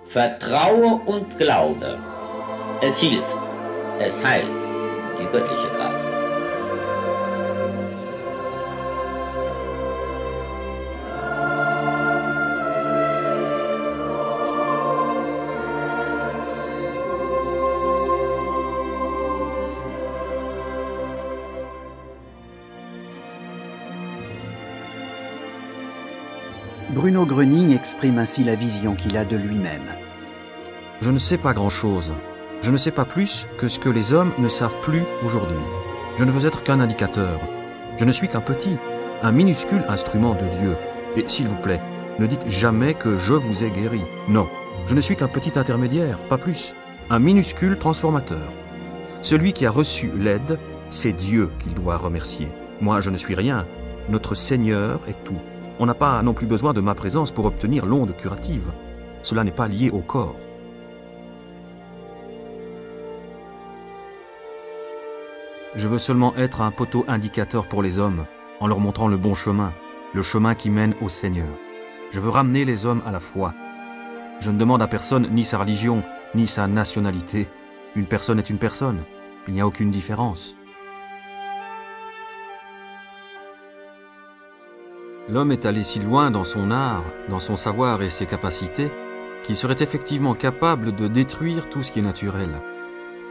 Vertraue und Glaube. Es hilft, es heilt, die göttliche Kraft. Bruno Gröning exprime ainsi la vision qu'il a de lui-même. Je ne sais pas grand-chose. Je ne sais pas plus que ce que les hommes ne savent plus aujourd'hui. Je ne veux être qu'un indicateur. Je ne suis qu'un petit, un minuscule instrument de Dieu. Et s'il vous plaît, ne dites jamais que je vous ai guéri. Non, je ne suis qu'un petit intermédiaire, pas plus. Un minuscule transformateur. Celui qui a reçu l'aide, c'est Dieu qu'il doit remercier. Moi, je ne suis rien. Notre Seigneur est tout. On n'a pas non plus besoin de ma présence pour obtenir l'onde curative. Cela n'est pas lié au corps. Je veux seulement être un poteau indicateur pour les hommes, en leur montrant le bon chemin, le chemin qui mène au Seigneur. Je veux ramener les hommes à la foi. Je ne demande à personne ni sa religion, ni sa nationalité. Une personne est une personne. Il n'y a aucune différence. L'homme est allé si loin dans son art, dans son savoir et ses capacités, qu'il serait effectivement capable de détruire tout ce qui est naturel.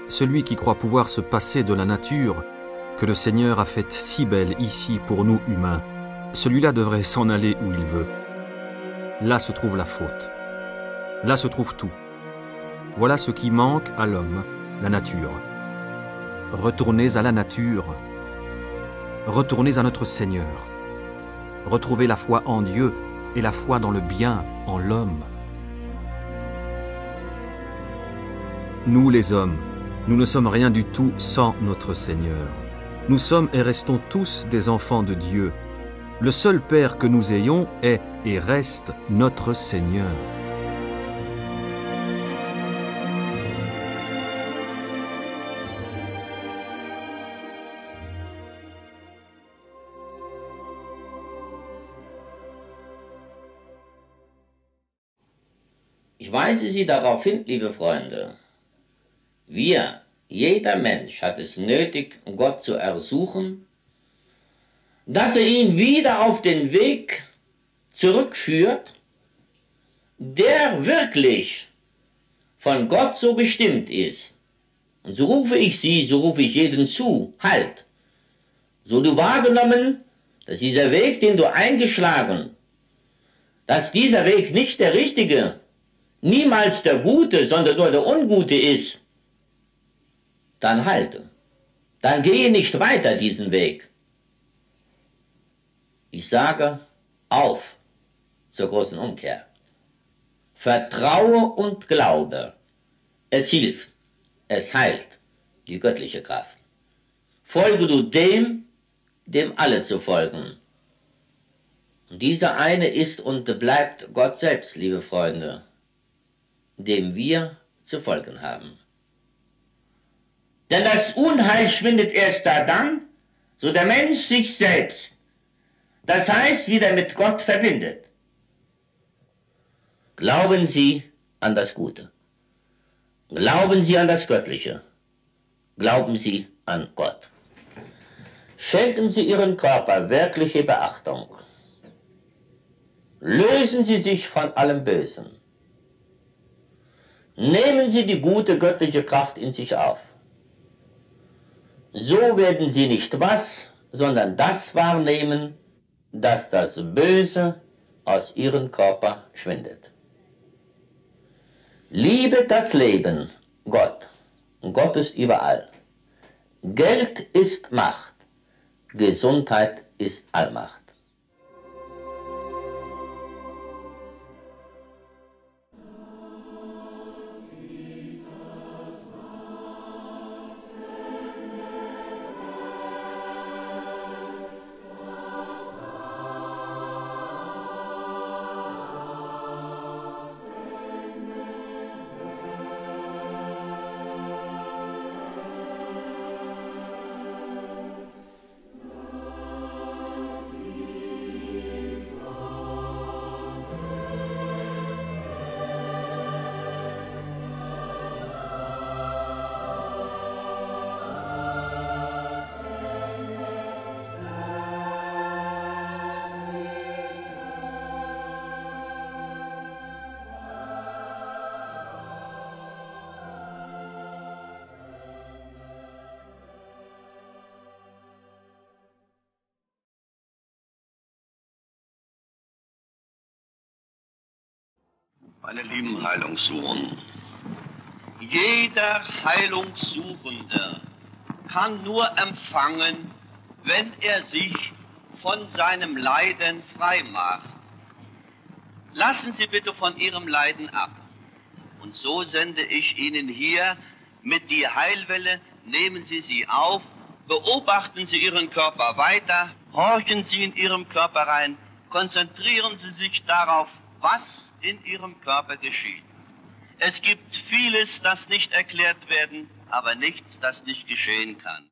Celui qui croit pouvoir se passer de la nature, que le Seigneur a faite si belle ici pour nous humains, celui-là devrait s'en aller où il veut. Là se trouve la faute. Là se trouve tout. Voilà ce qui manque à l'homme, la nature. Retournez à la nature. Retournez à notre Seigneur. Retrouvez la foi en Dieu et la foi dans le bien, en l'homme. Nous les hommes, nous ne sommes rien du tout sans notre Seigneur. Nous sommes et restons tous des enfants de Dieu. Le seul Père que nous ayons est et reste notre Seigneur. Ich weise Sie darauf hin, liebe Freunde, jeder Mensch hat es nötig, Gott zu ersuchen, dass er ihn wieder auf den Weg zurückführt, der wirklich von Gott so bestimmt ist. Und so rufe ich Sie, so rufe ich jeden zu, halt! So du wahrgenommen, dass dieser Weg, den du eingeschlagen, dass dieser Weg nicht der richtige, niemals der Gute, sondern nur der Ungute ist, dann halte. Dann gehe nicht weiter diesen Weg. Ich sage, auf zur großen Umkehr. Vertraue und Glaube. Es hilft, es heilt, die göttliche Kraft. Folge du dem alle zu folgen. Und dieser eine ist und bleibt Gott selbst, liebe Freunde, dem wir zu folgen haben. Denn das Unheil schwindet erst dann, so der Mensch sich selbst, das heißt, wieder mit Gott verbindet. Glauben Sie an das Gute. Glauben Sie an das Göttliche. Glauben Sie an Gott. Schenken Sie Ihren Körper wirkliche Beachtung. Lösen Sie sich von allem Bösen. Nehmen Sie die gute göttliche Kraft in sich auf. So werden Sie nicht was, sondern das wahrnehmen, dass das Böse aus Ihrem Körper schwindet. Liebe das Leben, Gott. Gott ist überall. Geld ist Macht. Gesundheit ist Allmacht. Meine lieben Heilungssuchenden, jeder Heilungssuchende kann nur empfangen, wenn er sich von seinem Leiden frei macht. Lassen Sie bitte von Ihrem Leiden ab. Und so sende ich Ihnen hier mit die Heilwelle, nehmen Sie sie auf, beobachten Sie Ihren Körper weiter, horchen Sie in Ihrem Körper rein, konzentrieren Sie sich darauf, was in Ihrem Körper geschieht. Es gibt vieles, das nicht erklärt werden, aber nichts, das nicht geschehen kann.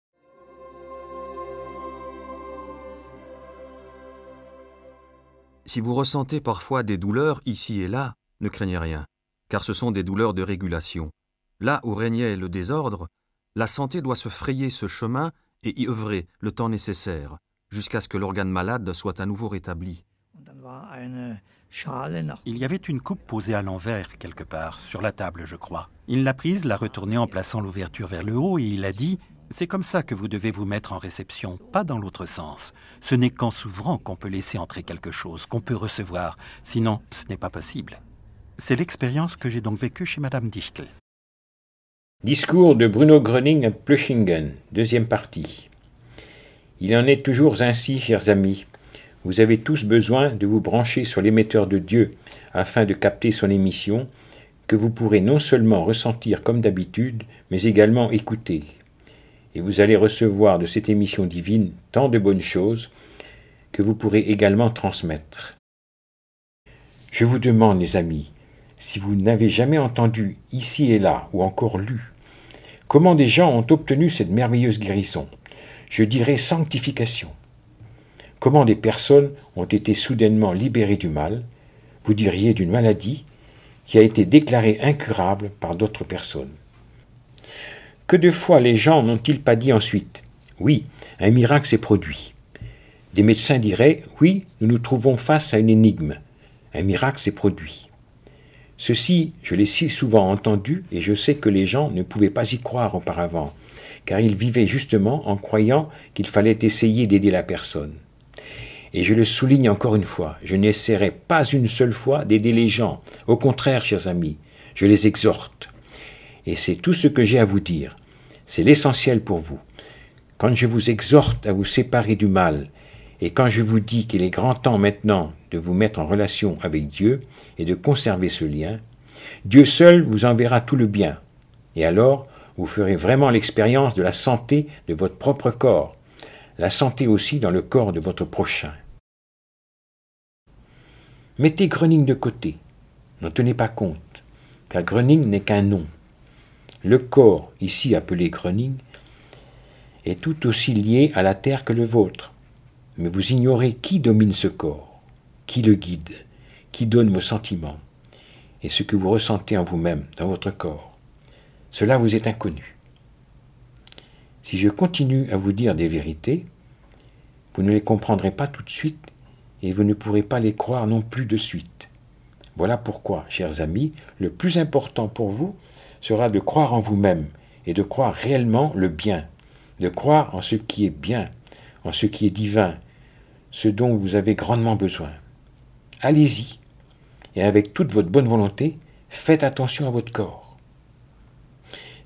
Si vous ressentez parfois des douleurs ici et là, ne craignez rien, car ce sont des douleurs de régulation. Là où régnait le désordre, la santé doit se frayer ce chemin et y œuvrer le temps nécessaire, jusqu'à ce que l'organe malade soit à nouveau rétabli. Il y avait une coupe posée à l'envers, quelque part, sur la table, je crois. Il l'a prise, l'a retournée en plaçant l'ouverture vers le haut et il a dit « C'est comme ça que vous devez vous mettre en réception, pas dans l'autre sens. Ce n'est qu'en s'ouvrant qu'on peut laisser entrer quelque chose, qu'on peut recevoir. Sinon, ce n'est pas possible. » C'est l'expérience que j'ai donc vécue chez Madame Dichtel. Discours de Bruno Gröning à Plöchingen, deuxième partie. Il en est toujours ainsi, chers amis. Vous avez tous besoin de vous brancher sur l'émetteur de Dieu afin de capter son émission, que vous pourrez non seulement ressentir comme d'habitude, mais également écouter. Et vous allez recevoir de cette émission divine tant de bonnes choses que vous pourrez également transmettre. Je vous demande, les amis, si vous n'avez jamais entendu ici et là, ou encore lu, comment des gens ont obtenu cette merveilleuse guérison, je dirais sanctification. Comment des personnes ont été soudainement libérées du mal, vous diriez d'une maladie, qui a été déclarée incurable par d'autres personnes. Que de fois les gens n'ont-ils pas dit ensuite « Oui, un miracle s'est produit ». Des médecins diraient « Oui, nous nous trouvons face à une énigme. Un miracle s'est produit ». Ceci, je l'ai si souvent entendu et je sais que les gens ne pouvaient pas y croire auparavant, car ils vivaient justement en croyant qu'il fallait essayer d'aider la personne. Et je le souligne encore une fois, je n'essaierai pas une seule fois d'aider les gens. Au contraire, chers amis, je les exhorte. Et c'est tout ce que j'ai à vous dire. C'est l'essentiel pour vous. Quand je vous exhorte à vous séparer du mal, et quand je vous dis qu'il est grand temps maintenant de vous mettre en relation avec Dieu et de conserver ce lien, Dieu seul vous enverra tout le bien. Et alors, vous ferez vraiment l'expérience de la santé de votre propre corps, la santé aussi dans le corps de votre prochain. Mettez Gröning de côté, n'en tenez pas compte, car Gröning n'est qu'un nom. Le corps, ici appelé Gröning, est tout aussi lié à la terre que le vôtre, mais vous ignorez qui domine ce corps, qui le guide, qui donne vos sentiments, et ce que vous ressentez en vous-même, dans votre corps. Cela vous est inconnu. Si je continue à vous dire des vérités, vous ne les comprendrez pas tout de suite, et vous ne pourrez pas les croire non plus de suite. Voilà pourquoi, chers amis, le plus important pour vous sera de croire en vous-même et de croire réellement le bien, de croire en ce qui est bien, en ce qui est divin, ce dont vous avez grandement besoin. Allez-y, et avec toute votre bonne volonté, faites attention à votre corps.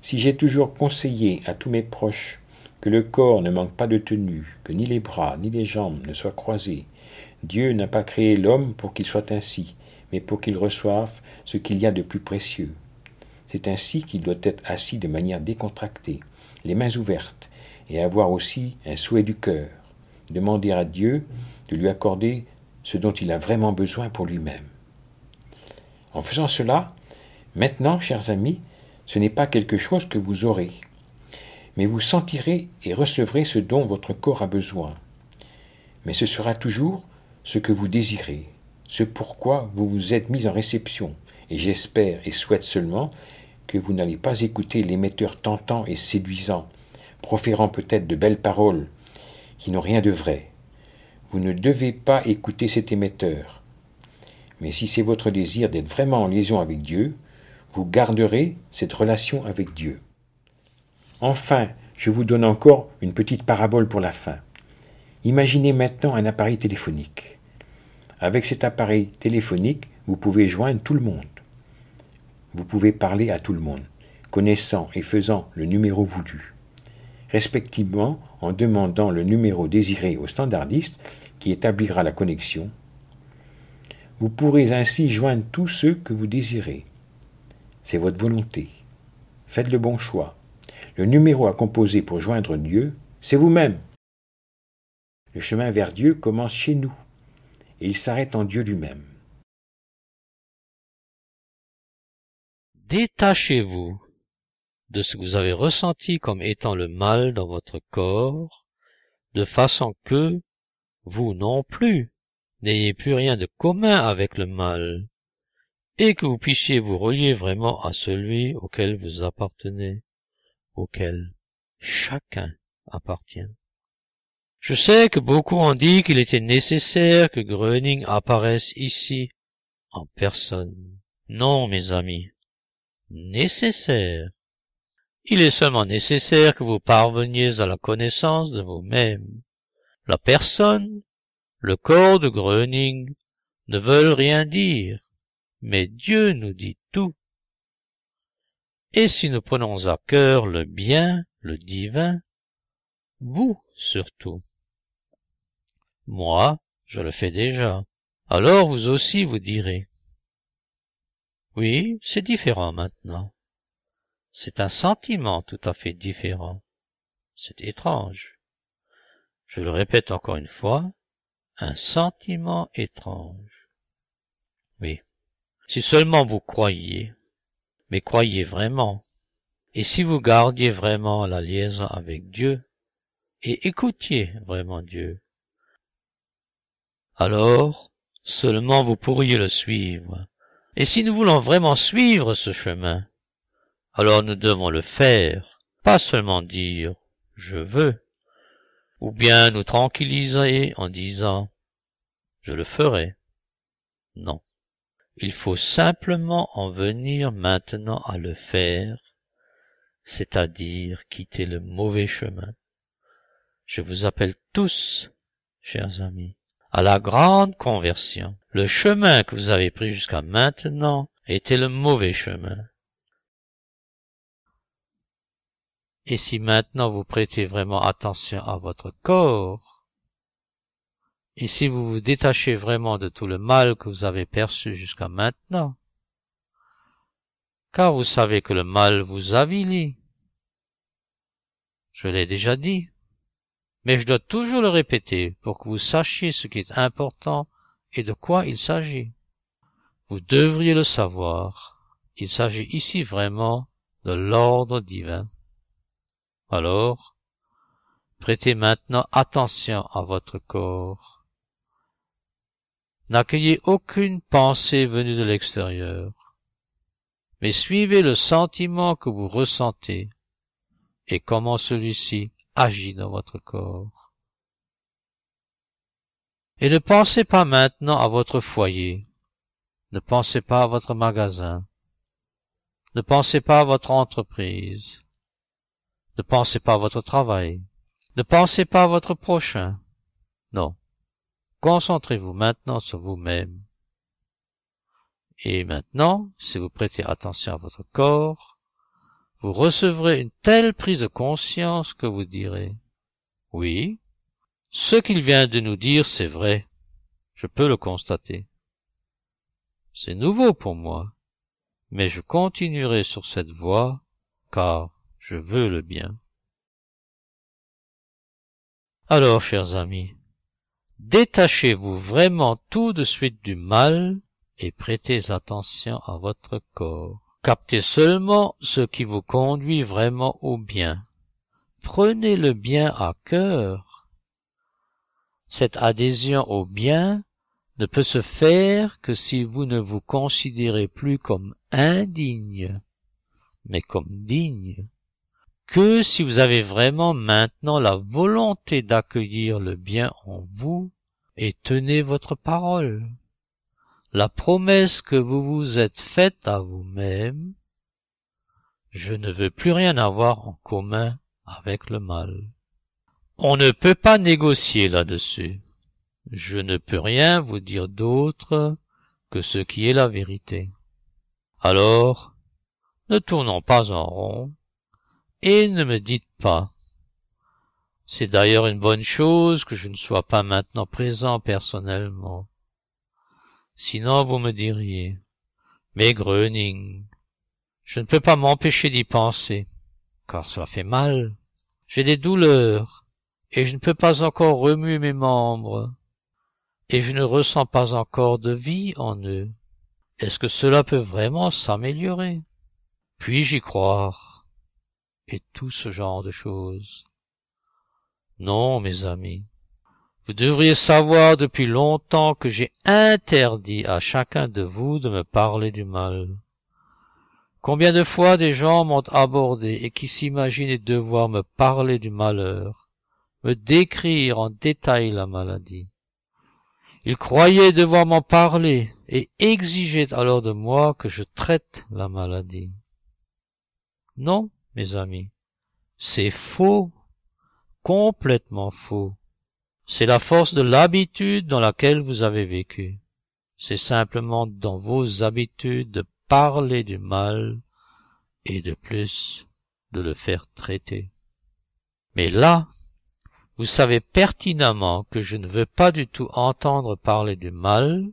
Si j'ai toujours conseillé à tous mes proches que le corps ne manque pas de tenue, que ni les bras ni les jambes ne soient croisés, Dieu n'a pas créé l'homme pour qu'il soit ainsi, mais pour qu'il reçoive ce qu'il y a de plus précieux. C'est ainsi qu'il doit être assis de manière décontractée, les mains ouvertes, et avoir aussi un souhait du cœur, demander à Dieu de lui accorder ce dont il a vraiment besoin pour lui-même. En faisant cela, maintenant, chers amis, ce n'est pas quelque chose que vous aurez, mais vous sentirez et recevrez ce dont votre corps a besoin. Mais ce sera toujours ce que vous désirez, ce pourquoi vous vous êtes mis en réception, et j'espère et souhaite seulement que vous n'allez pas écouter l'émetteur tentant et séduisant, proférant peut-être de belles paroles qui n'ont rien de vrai. Vous ne devez pas écouter cet émetteur. Mais si c'est votre désir d'être vraiment en liaison avec Dieu, vous garderez cette relation avec Dieu. Enfin, je vous donne encore une petite parabole pour la fin. Imaginez maintenant un appareil téléphonique. Avec cet appareil téléphonique, vous pouvez joindre tout le monde. vous pouvez parler à tout le monde, connaissant et faisant le numéro voulu, respectivement en demandant le numéro désiré au standardiste qui établira la connexion. Vous pourrez ainsi joindre tous ceux que vous désirez. C'est votre volonté. Faites le bon choix. Le numéro à composer pour joindre Dieu, c'est vous-même. Le chemin vers Dieu commence chez nous, et il s'arrête en Dieu lui-même. Détachez-vous de ce que vous avez ressenti comme étant le mal dans votre corps, de façon que, vous non plus, n'ayez plus rien de commun avec le mal, et que vous puissiez vous relier vraiment à celui auquel vous appartenez, auquel chacun appartient. Je sais que beaucoup ont dit qu'il était nécessaire que Gröning apparaisse ici, en personne. Non, mes amis, nécessaire. Il est seulement nécessaire que vous parveniez à la connaissance de vous-même. La personne, le corps de Gröning, ne veulent rien dire, mais Dieu nous dit tout. Et si nous prenons à cœur le bien, le divin, vous surtout. Moi, je le fais déjà. Alors vous aussi vous direz. Oui, c'est différent maintenant. C'est un sentiment tout à fait différent. C'est étrange. Je le répète encore une fois, un sentiment étrange. Oui. Si seulement vous croyiez, mais croyez vraiment, et si vous gardiez vraiment la liaison avec Dieu, et écoutiez vraiment Dieu, alors seulement vous pourriez le suivre. Et si nous voulons vraiment suivre ce chemin, alors nous devons le faire, pas seulement dire « je veux », ou bien nous tranquilliser en disant « je le ferai ». Non, il faut simplement en venir maintenant à le faire, c'est-à-dire quitter le mauvais chemin. Je vous appelle tous, chers amis, à la grande conversion. Le chemin que vous avez pris jusqu'à maintenant était le mauvais chemin. Et si maintenant vous prêtez vraiment attention à votre corps, et si vous vous détachez vraiment de tout le mal que vous avez perçu jusqu'à maintenant, car vous savez que le mal vous avilit, je l'ai déjà dit, mais je dois toujours le répéter pour que vous sachiez ce qui est important et de quoi il s'agit. Vous devriez le savoir. Il s'agit ici vraiment de l'ordre divin. Alors, prêtez maintenant attention à votre corps. N'accueillez aucune pensée venue de l'extérieur, mais suivez le sentiment que vous ressentez et comment celui-ci agit dans votre corps. Et ne pensez pas maintenant à votre foyer, ne pensez pas à votre magasin, ne pensez pas à votre entreprise, ne pensez pas à votre travail, ne pensez pas à votre prochain. Non, concentrez-vous maintenant sur vous-même. Et maintenant, si vous prêtez attention à votre corps, vous recevrez une telle prise de conscience que vous direz « Oui, ce qu'il vient de nous dire, c'est vrai, je peux le constater. C'est nouveau pour moi, mais je continuerai sur cette voie, car je veux le bien. » Alors, chers amis, détachez-vous vraiment tout de suite du mal et prêtez attention à votre corps. Captez seulement ce qui vous conduit vraiment au bien. Prenez le bien à cœur. Cette adhésion au bien ne peut se faire que si vous ne vous considérez plus comme indigne, mais comme digne. Que si vous avez vraiment maintenant la volonté d'accueillir le bien en vous et tenez votre parole. La promesse que vous vous êtes faite à vous-même, je ne veux plus rien avoir en commun avec le mal. On ne peut pas négocier là-dessus. Je ne peux rien vous dire d'autre que ce qui est la vérité. Alors, Ne tournons pas en rond, et ne me dites pas. C'est d'ailleurs une bonne chose que je ne sois pas maintenant présent personnellement. Sinon vous me diriez, mais Gröning, je ne peux pas m'empêcher d'y penser, car cela fait mal. J'ai des douleurs, et je ne peux pas encore remuer mes membres, et je ne ressens pas encore de vie en eux. Est-ce que cela peut vraiment s'améliorer? Puis-je y croire? Et tout ce genre de choses. Non, mes amis. Vous devriez savoir depuis longtemps que j'ai interdit à chacun de vous de me parler du mal. Combien de fois des gens m'ont abordé et qui s'imaginaient devoir me parler du malheur, me décrire en détail la maladie. Ils croyaient devoir m'en parler et exigeaient alors de moi que je traite la maladie. Non, mes amis, c'est faux, complètement faux. C'est la force de l'habitude dans laquelle vous avez vécu. C'est simplement dans vos habitudes de parler du mal et de plus de le faire traiter. Mais là, vous savez pertinemment que je ne veux pas du tout entendre parler du mal,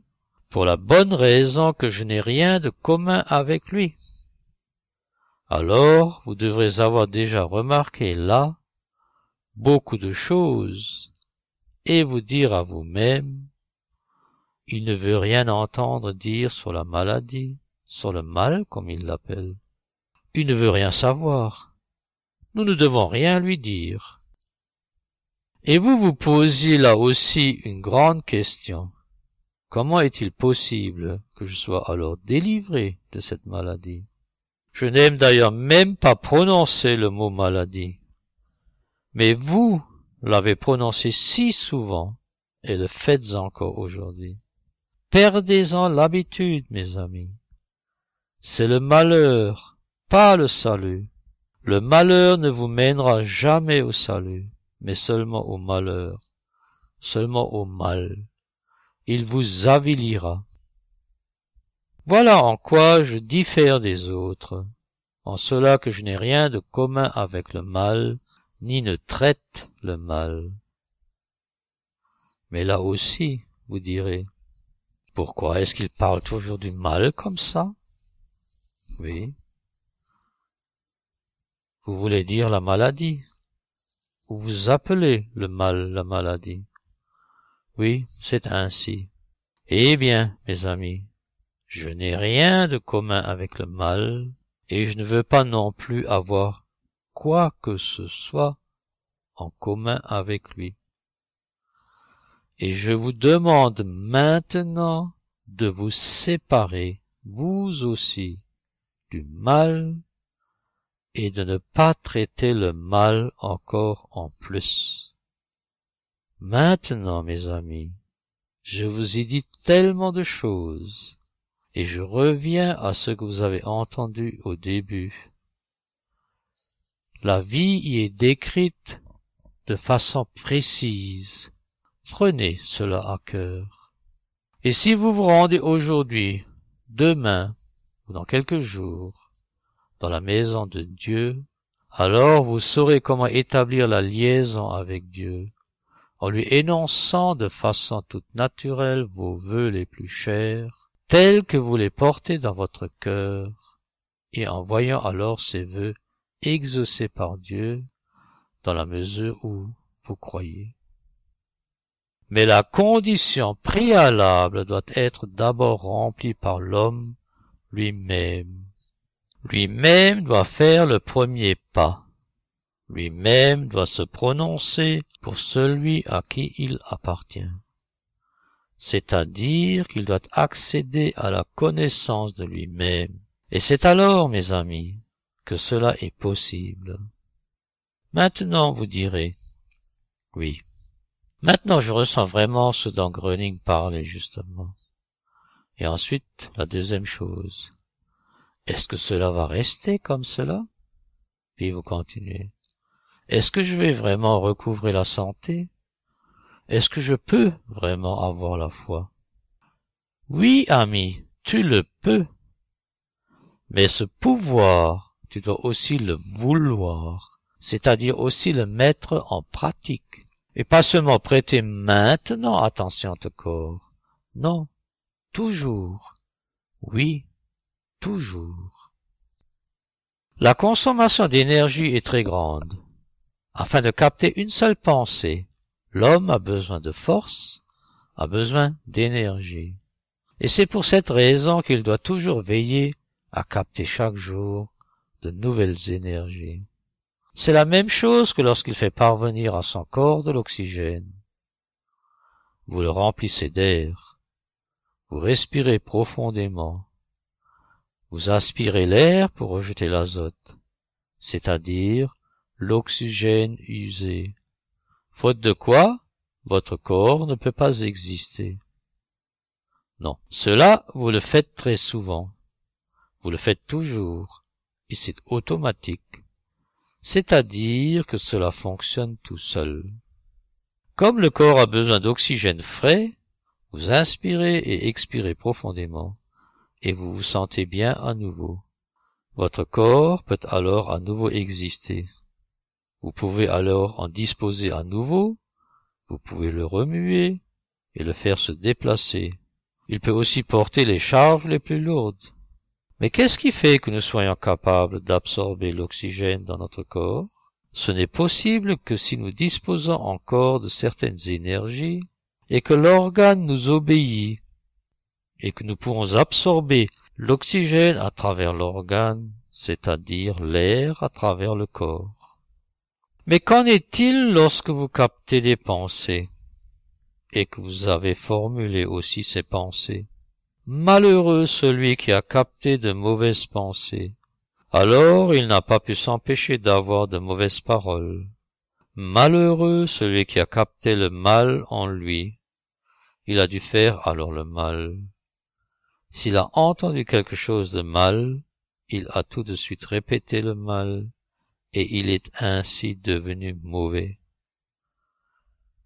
pour la bonne raison que je n'ai rien de commun avec lui. Alors, vous devrez avoir déjà remarqué là beaucoup de choses, et vous dire à vous-même, il ne veut rien entendre dire sur la maladie, sur le mal comme il l'appelle. Il ne veut rien savoir. Nous ne devons rien lui dire. Et vous vous posiez là aussi une grande question. Comment est-il possible que je sois alors délivré de cette maladie? Je n'aime d'ailleurs même pas prononcer le mot maladie. Mais vous l'avez prononcé si souvent, et le faites encore aujourd'hui. Perdez-en l'habitude, mes amis. C'est le malheur, pas le salut. Le malheur ne vous mènera jamais au salut, mais seulement au malheur, seulement au mal. Il vous avilira. Voilà en quoi je diffère des autres, en cela que je n'ai rien de commun avec le mal, ni ne traite le mal. Mais là aussi, vous direz, pourquoi est-ce qu'il parle toujours du mal comme ça? Oui. Vous voulez dire la maladie, ou vous appelez le mal la maladie. Oui, c'est ainsi. Eh bien, mes amis, je n'ai rien de commun avec le mal, et je ne veux pas non plus avoir quoi que ce soit en commun avec lui. Et je vous demande maintenant de vous séparer, vous aussi, du mal, et de ne pas traiter le mal encore en plus. Maintenant, mes amis, je vous ai dit tellement de choses, et je reviens à ce que vous avez entendu au début. La vie y est décrite de façon précise. Prenez cela à cœur. Et si vous vous rendez aujourd'hui, demain ou dans quelques jours, dans la maison de Dieu, alors vous saurez comment établir la liaison avec Dieu, en lui énonçant de façon toute naturelle vos vœux les plus chers, tels que vous les portez dans votre cœur, et en voyant alors ces vœux exaucés par Dieu, dans la mesure où vous croyez. Mais la condition préalable doit être d'abord remplie par l'homme lui-même. Lui-même doit faire le premier pas. Lui-même doit se prononcer pour celui à qui il appartient. C'est-à-dire qu'il doit accéder à la connaissance de lui-même. Et c'est alors, mes amis, que cela est possible. Maintenant, vous direz, oui. Maintenant, je ressens vraiment ce dont Gröning parlait justement. Et ensuite, la deuxième chose. Est-ce que cela va rester comme cela? Puis vous continuez. Est-ce que je vais vraiment recouvrer la santé? Est-ce que je peux vraiment avoir la foi? Oui, ami, tu le peux. Mais ce pouvoir, tu dois aussi le vouloir, c'est-à-dire aussi le mettre en pratique. Et pas seulement prêter maintenant attention à ton corps. Non, toujours. Oui, toujours. La consommation d'énergie est très grande. Afin de capter une seule pensée, l'homme a besoin de force, a besoin d'énergie. Et c'est pour cette raison qu'il doit toujours veiller à capter chaque jour de nouvelles énergies. C'est la même chose que lorsqu'il fait parvenir à son corps de l'oxygène. Vous le remplissez d'air, vous respirez profondément, vous aspirez l'air pour rejeter l'azote, c'est-à-dire l'oxygène usé, faute de quoi votre corps ne peut pas exister. Non, cela vous le faites très souvent, vous le faites toujours, et c'est automatique, c'est-à-dire que cela fonctionne tout seul. Comme le corps a besoin d'oxygène frais, vous inspirez et expirez profondément, et vous vous sentez bien à nouveau. Votre corps peut alors à nouveau exister. Vous pouvez alors en disposer à nouveau, vous pouvez le remuer et le faire se déplacer. Il peut aussi porter les charges les plus lourdes. Mais qu'est-ce qui fait que nous soyons capables d'absorber l'oxygène dans notre corps? Ce n'est possible que si nous disposons encore de certaines énergies et que l'organe nous obéit et que nous pourrons absorber l'oxygène à travers l'organe, c'est-à-dire l'air à travers le corps. Mais qu'en est-il lorsque vous captez des pensées et que vous avez formulé aussi ces pensées? Malheureux celui qui a capté de mauvaises pensées. Alors il n'a pas pu s'empêcher d'avoir de mauvaises paroles. Malheureux celui qui a capté le mal en lui. Il a dû faire alors le mal. S'il a entendu quelque chose de mal, il a tout de suite répété le mal, et il est ainsi devenu mauvais.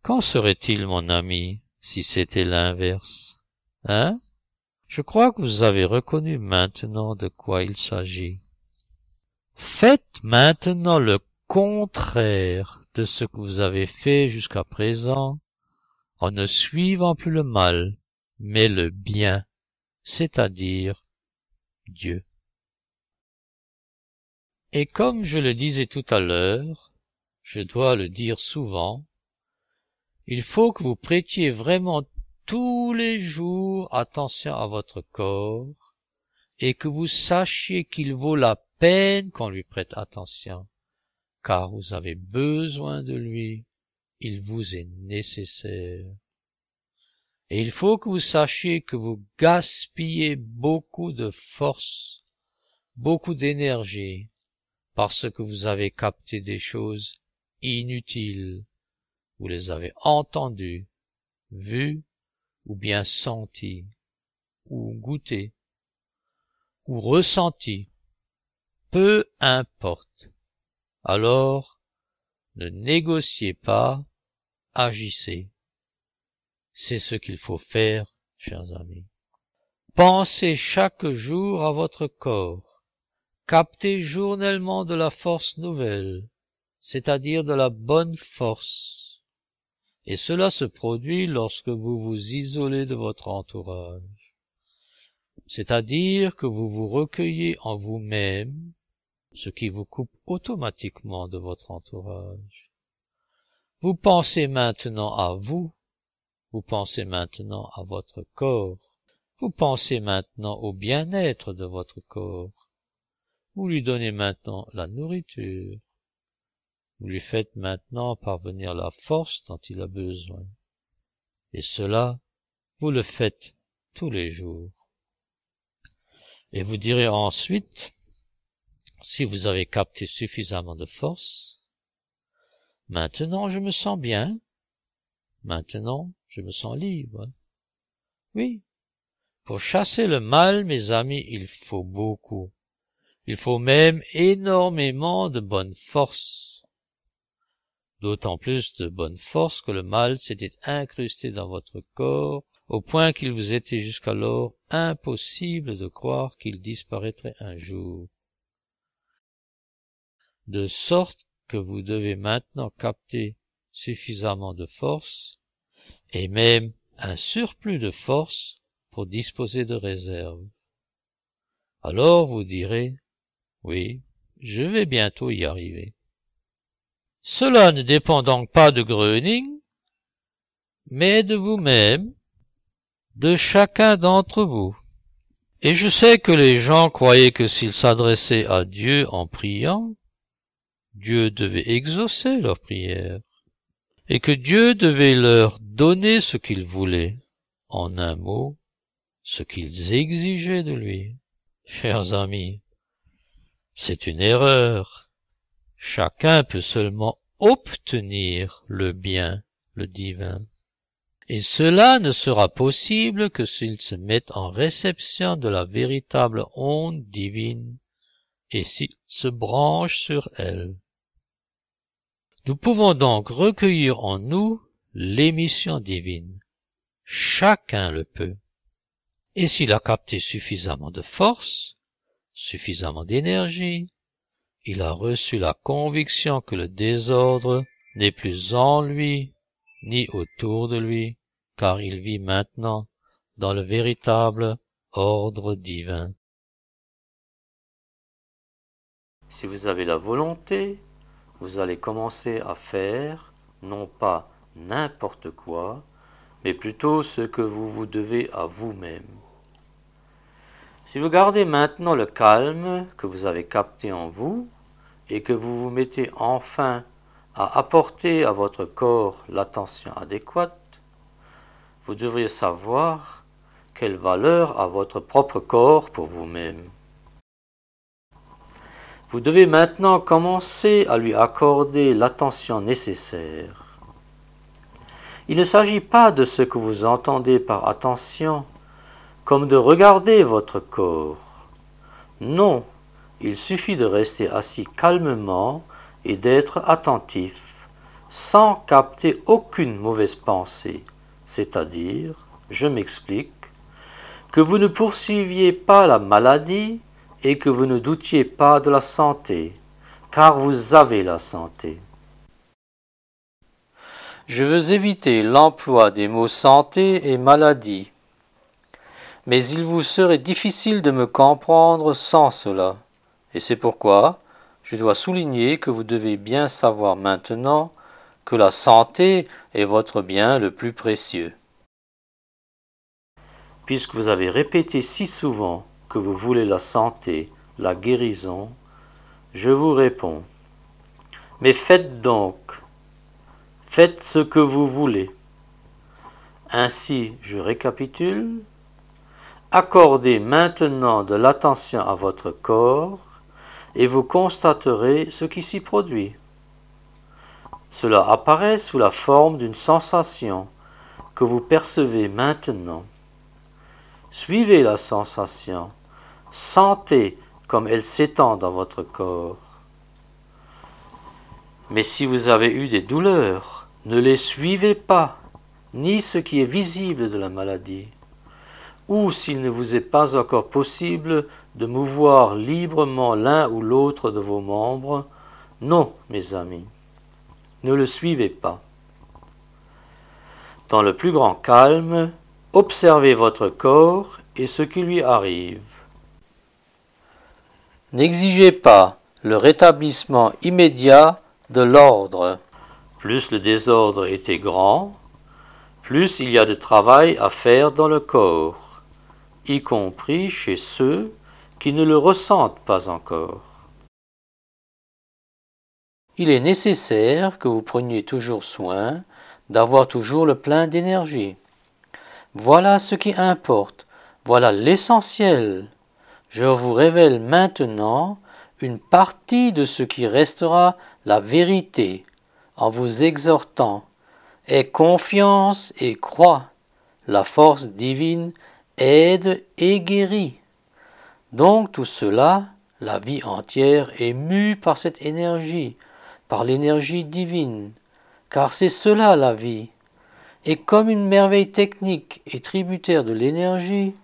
Qu'en serait-il, mon ami, si c'était l'inverse? Hein? Je crois que vous avez reconnu maintenant de quoi il s'agit. Faites maintenant le contraire de ce que vous avez fait jusqu'à présent, en ne suivant plus le mal, mais le bien, c'est-à-dire Dieu. Et comme je le disais tout à l'heure, je dois le dire souvent, il faut que vous prêtiez vraiment tous les jours attention à votre corps et que vous sachiez qu'il vaut la peine qu'on lui prête attention, car vous avez besoin de lui, il vous est nécessaire. Et il faut que vous sachiez que vous gaspillez beaucoup de force, beaucoup d'énergie, parce que vous avez capté des choses inutiles, vous les avez entendues, vues, ou bien senties, ou goûtées, ou ressenties, peu importe. Alors, ne négociez pas, agissez. C'est ce qu'il faut faire, chers amis. Pensez chaque jour à votre corps. Captez journellement de la force nouvelle, c'est-à-dire de la bonne force. Et cela se produit lorsque vous vous isolez de votre entourage. C'est-à-dire que vous vous recueillez en vous-même, ce qui vous coupe automatiquement de votre entourage. Vous pensez maintenant à vous, vous pensez maintenant à votre corps, vous pensez maintenant au bien-être de votre corps, vous lui donnez maintenant la nourriture, vous lui faites maintenant parvenir la force dont il a besoin. Et cela, vous le faites tous les jours. Et vous direz ensuite, si vous avez capté suffisamment de force, maintenant je me sens bien, maintenant je me sens libre. Oui, pour chasser le mal, mes amis, il faut beaucoup. Il faut même énormément de bonne force. D'autant plus de bonne force que le mal s'était incrusté dans votre corps au point qu'il vous était jusqu'alors impossible de croire qu'il disparaîtrait un jour. De sorte que vous devez maintenant capter suffisamment de force, et même un surplus de force pour disposer de réserves. Alors vous direz, oui, je vais bientôt y arriver. Cela ne dépend donc pas de Gröning, mais de vous-même, de chacun d'entre vous. Et je sais que les gens croyaient que s'ils s'adressaient à Dieu en priant, Dieu devait exaucer leurs prières, et que Dieu devait leur donner ce qu'ils voulaient, en un mot, ce qu'ils exigeaient de lui. Chers amis, c'est une erreur. Chacun peut seulement obtenir le bien, le divin. Et cela ne sera possible que s'il se met en réception de la véritable onde divine et s'il se branche sur elle. Nous pouvons donc recueillir en nous l'émission divine. Chacun le peut. Et s'il a capté suffisamment de force, suffisamment d'énergie, il a reçu la conviction que le désordre n'est plus en lui, ni autour de lui, car il vit maintenant dans le véritable ordre divin. Si vous avez la volonté, vous allez commencer à faire, non pas n'importe quoi, mais plutôt ce que vous vous devez à vous-même. Si vous gardez maintenant le calme que vous avez capté en vous, et que vous vous mettez enfin à apporter à votre corps l'attention adéquate, vous devriez savoir quelle valeur a votre propre corps pour vous-même. Vous devez maintenant commencer à lui accorder l'attention nécessaire. Il ne s'agit pas de ce que vous entendez par attention, comme de regarder votre corps. Non, il suffit de rester assis calmement et d'être attentif, sans capter aucune mauvaise pensée, c'est-à-dire, je m'explique, que vous ne poursuiviez pas la maladie et que vous ne doutiez pas de la santé, car vous avez la santé. Je veux éviter l'emploi des mots santé et maladie, mais il vous serait difficile de me comprendre sans cela, et c'est pourquoi je dois souligner que vous devez bien savoir maintenant que la santé est votre bien le plus précieux. Puisque vous avez répété si souvent que vous voulez la santé, la guérison, je vous réponds, mais faites donc, faites ce que vous voulez. Ainsi, je récapitule, accordez maintenant de l'attention à votre corps et vous constaterez ce qui s'y produit. Cela apparaît sous la forme d'une sensation que vous percevez maintenant. Suivez la sensation, sentez comme elle s'étend dans votre corps. Mais si vous avez eu des douleurs, ne les suivez pas, ni ce qui est visible de la maladie. Ou s'il ne vous est pas encore possible de mouvoir librement l'un ou l'autre de vos membres, non, mes amis, ne le suivez pas. Dans le plus grand calme, observez votre corps et ce qui lui arrive. N'exigez pas le rétablissement immédiat de l'ordre. Plus le désordre était grand, plus il y a de travail à faire dans le corps, y compris chez ceux qui ne le ressentent pas encore. Il est nécessaire que vous preniez toujours soin d'avoir toujours le plein d'énergie. Voilà ce qui importe, voilà l'essentiel. Je vous révèle maintenant une partie de ce qui restera la vérité en vous exhortant. Aie confiance et crois, la force divine aide et guérit. Donc tout cela, la vie entière est mue par cette énergie, par l'énergie divine, car c'est cela la vie. Et comme une merveille technique est tributaire de l'énergie,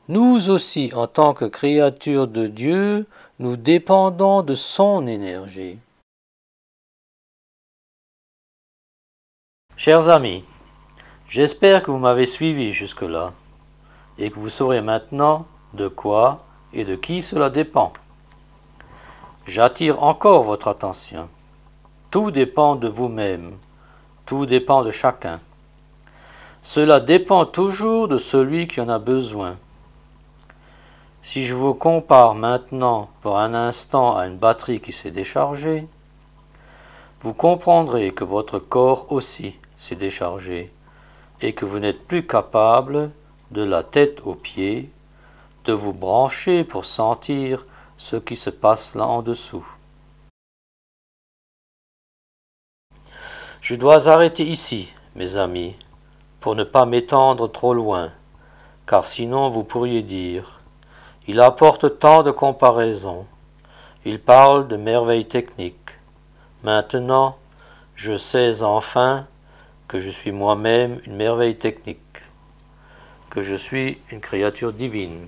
nous aussi, en tant que créatures de Dieu, nous dépendons de son énergie. Chers amis, j'espère que vous m'avez suivi jusque-là et que vous saurez maintenant de quoi et de qui cela dépend. J'attire encore votre attention. Tout dépend de vous-même, tout dépend de chacun. Cela dépend toujours de celui qui en a besoin. Si je vous compare maintenant pour un instant à une batterie qui s'est déchargée, vous comprendrez que votre corps aussi s'est déchargé et que vous n'êtes plus capable, de la tête aux pieds, de vous brancher pour sentir ce qui se passe là en dessous. Je dois arrêter ici, mes amis, pour ne pas m'étendre trop loin, car sinon vous pourriez dire « Il apporte tant de comparaisons, il parle de merveilles techniques. Maintenant, je sais enfin que je suis moi-même une merveille technique, que je suis une créature divine,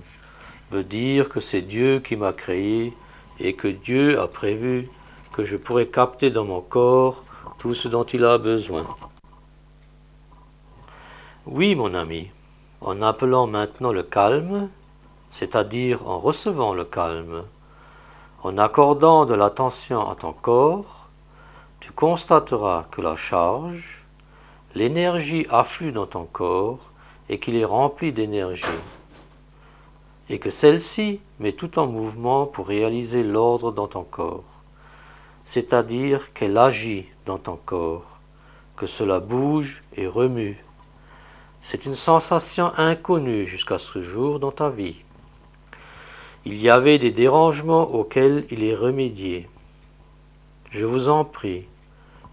veut dire que c'est Dieu qui m'a créé et que Dieu a prévu que je pourrais capter dans mon corps tout ce dont il a besoin. » Oui, mon ami, en appelant maintenant le calme, c'est-à-dire en recevant le calme, en accordant de l'attention à ton corps, tu constateras que la charge, l'énergie afflue dans ton corps et qu'il est rempli d'énergie, et que celle-ci met tout en mouvement pour réaliser l'ordre dans ton corps, c'est-à-dire qu'elle agit dans ton corps, que cela bouge et remue. C'est une sensation inconnue jusqu'à ce jour dans ta vie. Il y avait des dérangements auxquels il est remédié. Je vous en prie,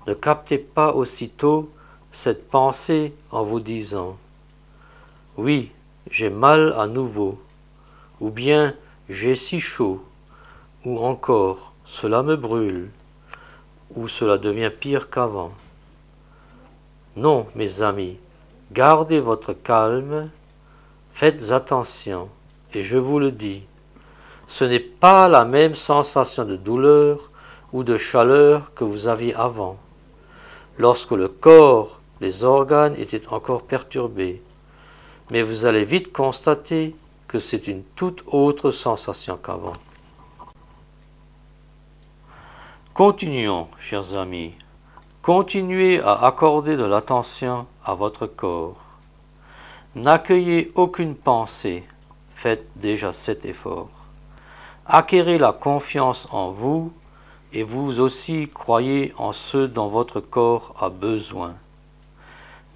ne captez pas aussitôt cette pensée en vous disant « Oui, j'ai mal à nouveau » ou bien « j'ai si chaud » ou encore « cela me brûle » ou « cela devient pire qu'avant ». Non, mes amis, gardez votre calme, faites attention, et je vous le dis, ce n'est pas la même sensation de douleur ou de chaleur que vous aviez avant, lorsque le corps, les organes étaient encore perturbés, mais vous allez vite constater que c'est une toute autre sensation qu'avant. Continuons, chers amis, continuez à accorder de l'attention à votre corps. N'accueillez aucune pensée, faites déjà cet effort. Acquérez la confiance en vous et vous aussi croyez en ce dont votre corps a besoin.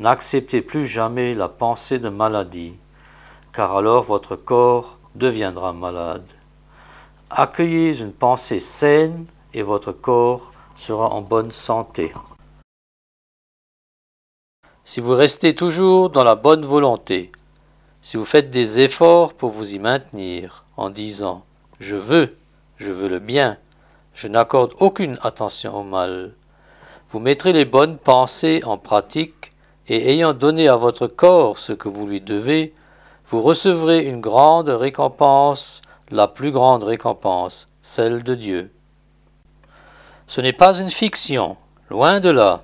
N'acceptez plus jamais la pensée de maladie, car alors votre corps deviendra malade. Accueillez une pensée saine et votre corps sera en bonne santé. Si vous restez toujours dans la bonne volonté, si vous faites des efforts pour vous y maintenir en disant « je veux le bien, je n'accorde aucune attention au mal », vous mettrez les bonnes pensées en pratique et ayant donné à votre corps ce que vous lui devez, vous recevrez une grande récompense, la plus grande récompense, celle de Dieu. Ce n'est pas une fiction, loin de là.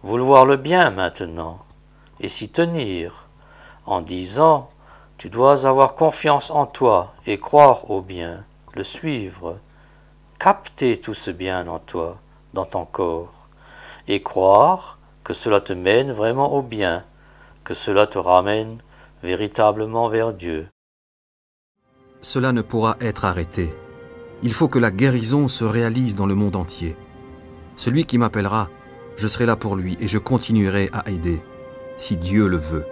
Vouloir le bien maintenant, et s'y tenir, en disant « tu dois avoir confiance en toi et croire au bien, le suivre, capter tout ce bien en toi, dans ton corps, et croire que cela te mène vraiment au bien, que cela te ramène véritablement vers Dieu. » Cela ne pourra être arrêté. Il faut que la guérison se réalise dans le monde entier. Celui qui m'appellera, je serai là pour lui et je continuerai à aider, si Dieu le veut.